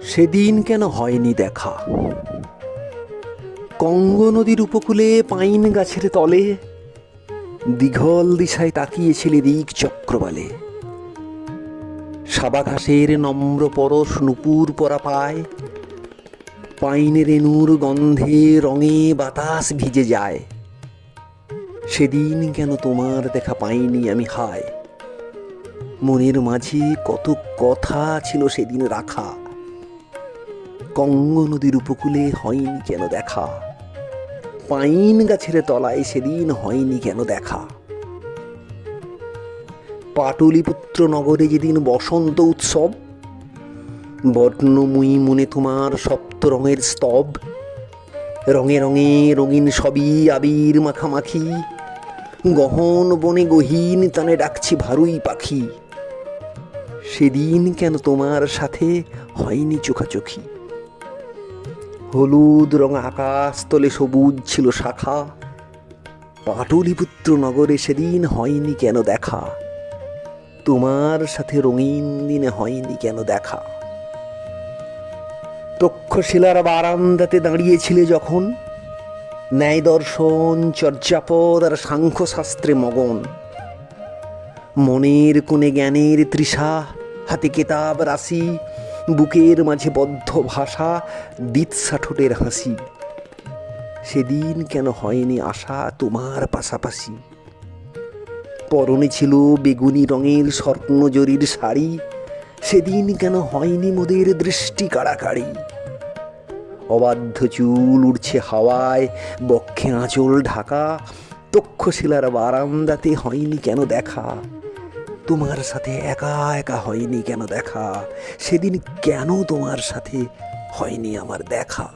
সেদিন কেন হয়নি দেখা? কঙ্গ নদীর উপকূলে পাইন গাছের তলে দীঘল দিশায় তাকিয়েছিলে দিক চক্রবালে। সাবা ঘাসের নম্র পরশ নুপুর পরা পায়, পাইনের রেণুর গন্ধে রঙে বাতাস ভিজে যায়। সেদিন কেন তোমার দেখা পাইনি আমি হায়। মনের মাঝে কত কথা ছিল সেদিন রাখা। কঙ্গ নদীর উপকূলে হয়নি কেন দেখা, পাইন গাছের তলায় সেদিন হয়নি কেন দেখা। পাটলিপুত্র নগরে যেদিন বসন্ত উৎসব, বর্ণময়ী মনে তোমার সপ্ত রঙের স্তব। রঙে রঙে রঙিন সবই আবির মাখামাখি, গহন বনে গহীন তানে ডাকছি ভারুই পাখি। সেদিন কেন তোমার সাথে হয়নি চোখাচোখি। হলুদ রঙ আকাশ তলে সবুজ ছিল শাখা, পাটলিপুত্র নগরে সেদিন হয়নি কেন দেখা। তোমার সাথে রঙিন দিনে হয়নি কেন দেখা। তক্ষশিলার বারান্দাতে দাঁড়িয়েছিলে যখন, ন্যায় দর্শন চর্যাপদ আর সাংখ্যশাস্ত্রে মগন। মনের কোণে জ্ঞানের তৃষা, হাতে কেতাব রাশি, বুকের মাঝে বদ্ধ ভাষা, দিৎসা ঠোঁটের হাসি। সেদিন কেন হয়নি আশা তোমার পাশাপাশি। পরনে ছিল বেগুনি রঙের স্বর্ণজরির শাড়ি, সেদিন কেন হয়নি মোদের দৃষ্টি কাড়াকাড়ি। অবাধ্য চুল উড়ছে হাওয়ায়, বক্ষে আঁচল ঢাকা, তক্ষশিলার বারান্দাতে হয়নি কেন দেখা। তোমার সাথে একা একা হয়নি কেন দেখা। সেদিন কেন তোমার সাথে হয়নি আমার দেখা।